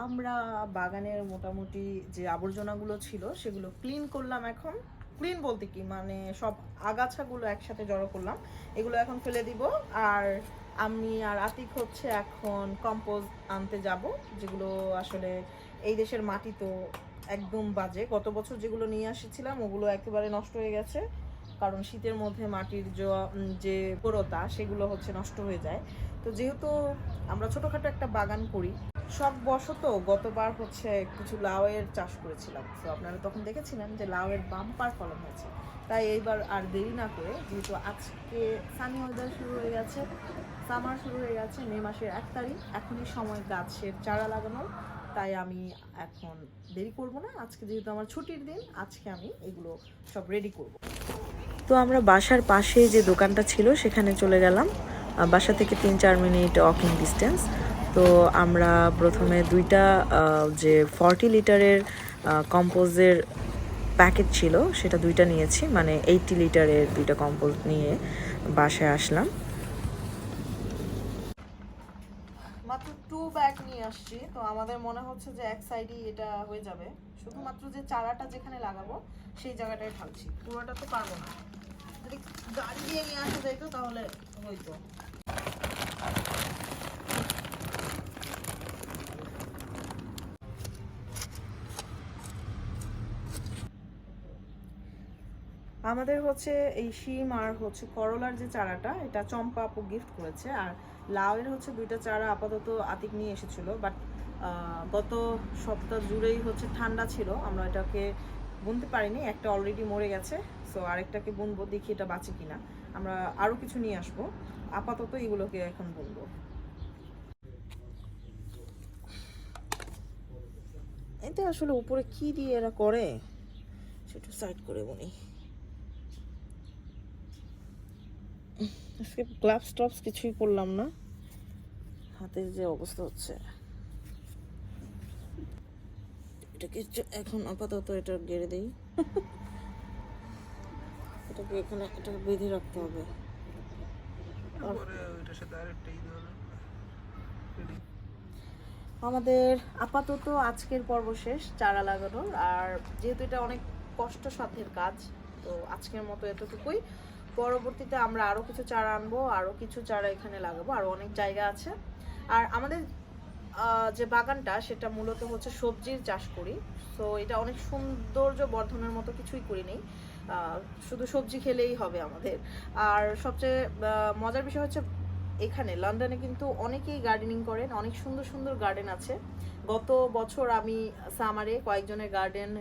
আমরা বাগানের মোটামুটি যে আবর্জনাগুলো ছিল সেগুলো ক্লিন করলাম। এখন ক্লিন বলতে কি মানে সব আগাছাগুলো একসাথে জড়ো করলাম, এগুলো এখন ফেলে দিব। আর আমি আর আতিক হচ্ছে এখন কম্পোজ আনতে যাব, যেগুলো আসলে এই দেশের মাটি তো একদম বাজে। গত বছর যেগুলো নিয়ে এসেছিলাম ওগুলো একেবারে নষ্ট হয়ে গেছে, কারণ শীতের মধ্যে মাটির যে উর্বরতা সেগুলো হচ্ছে নষ্ট হয়ে যায়। তো যেহেতু আমরা ছোটোখাটো একটা বাগান করি, শখ বশত গতবার হচ্ছে কিছু লাউয়ের চাষ করেছিলাম। তো আপনারা তখন দেখেছিলেন যে লাউয়ের বাম্পার ফলন হয়েছে। তাই এইবার আর দেরি না করে, যেহেতু আজকে সানি ওয়েদার শুরু হয়ে গেছে, সামার শুরু হয়ে গেছে, মে মাসের 1 তারিখ, এখনই সময় গাছের চারা লাগানোর। তাই আমি এখন দেরি করব না, আজকে যেহেতু আমার ছুটির দিন, আজকে আমি এগুলো সব রেডি করব। তো আমরা বাসার পাশে যে দোকানটা ছিল সেখানে চলে গেলাম, বাসা থেকে 3-4 মিনিট ওয়াকিং ডিস্টেন্স। তো আমরা প্রথমে দুইটা যে 40 লিটারের কম্পোজের প্যাকেট ছিল সেটা দুইটা নিয়েছি, মানে 80 লিটারের দুইটা কম্পোজ নিয়ে বাসায় আসলাম। মাত্র 2 ব্যাগ নিয়ে আসছি। তো আমাদের মনে হচ্ছে যে এক সাইডেই এটা হয়ে যাবে, শুধুমাত্র যে চারাটা যেখানে লাগাবো সেই জায়গাটায় ঢালছি, পুরোটা তো পারবো না। যদি গাড়ি দিয়ে নিয়ে আসা যাইতো তাহলে হইতো। আমাদের হচ্ছে এই শিম আর হচ্ছে করলার যে চারাটা, এটা চম্পা আপু গিফট করেছে। আর লাউয়ের হচ্ছে দুইটা চারা আপাতত আতিক নিয়ে এসেছিল, বাট গত সপ্তাহ জুড়েই হচ্ছে ঠান্ডা ছিল, আমরা এটাকে বুনতে পারিনি, একটা অলরেডি মরে গেছে। সো আরেকটাকে বুনবো, দেখি এটা বাঁচে কিনা। আমরা আরও কিছু নিয়ে আসবো, আপাতত এগুলোকে এখন বুনবো। এতে আসলে উপরে কি দিয়ে এরা করে সেটা সাইড করে বুনি। আজকে গ্লাভস টপস কিছুই পরলাম না, হাতের যে অবস্থা হচ্ছে। এটাকে এখন আপাতত এটা গেড়ে দেই, এটাকে এখানে এটাকে বেঁধে রাখতে হবে। আমাদের আপাতত আজকের পর্ব শেষ চারা লাগানোর। আর যেহেতু এটা অনেক কষ্টসাধ্যের কাজ, তো আজকের মতো এতটুকুই। পরবর্তীতে আমরা আরও কিছু চারা আনবো, আরও কিছু চারা এখানে লাগাবো, আরও অনেক জায়গা আছে। আর আমাদের যে বাগানটা সেটা মূলত হচ্ছে সবজির চাষ করি। তো এটা অনেক সৌন্দর্য বর্ধনের মতো কিছুই করি নেই, শুধু সবজি খেলেই হবে আমাদের। আর সবচেয়ে মজার বিষয় হচ্ছে এখানে লন্ডনে কিন্তু অনেকেই গার্ডেনিং করেন, অনেক সুন্দর সুন্দর গার্ডেন আছে। গত বছর আমি সামারে কয়েকজনের গার্ডেন,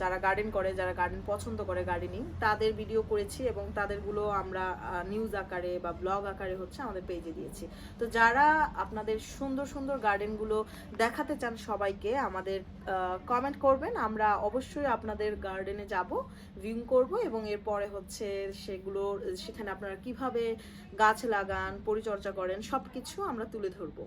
যারা গার্ডেন করে, যারা গার্ডেন পছন্দ করে গার্ডেনিং, তাদের ভিডিও করেছি এবং তাদেরগুলো আমরা নিউজ আকারে বা ব্লগ আকারে হচ্ছে আমাদের পেজে দিয়েছি। তো যারা আপনাদের সুন্দর সুন্দর গার্ডেনগুলো দেখাতে চান সবাইকে, আমাদের কমেন্ট করবেন, আমরা অবশ্যই আপনাদের গার্ডেনে যাব, ভিউ করব এবং এরপরে হচ্ছে সেখানে আপনারা কিভাবে গাছ লাগান, পরিচর্যা করেন, সব কিছু আমরা তুলে ধরবো।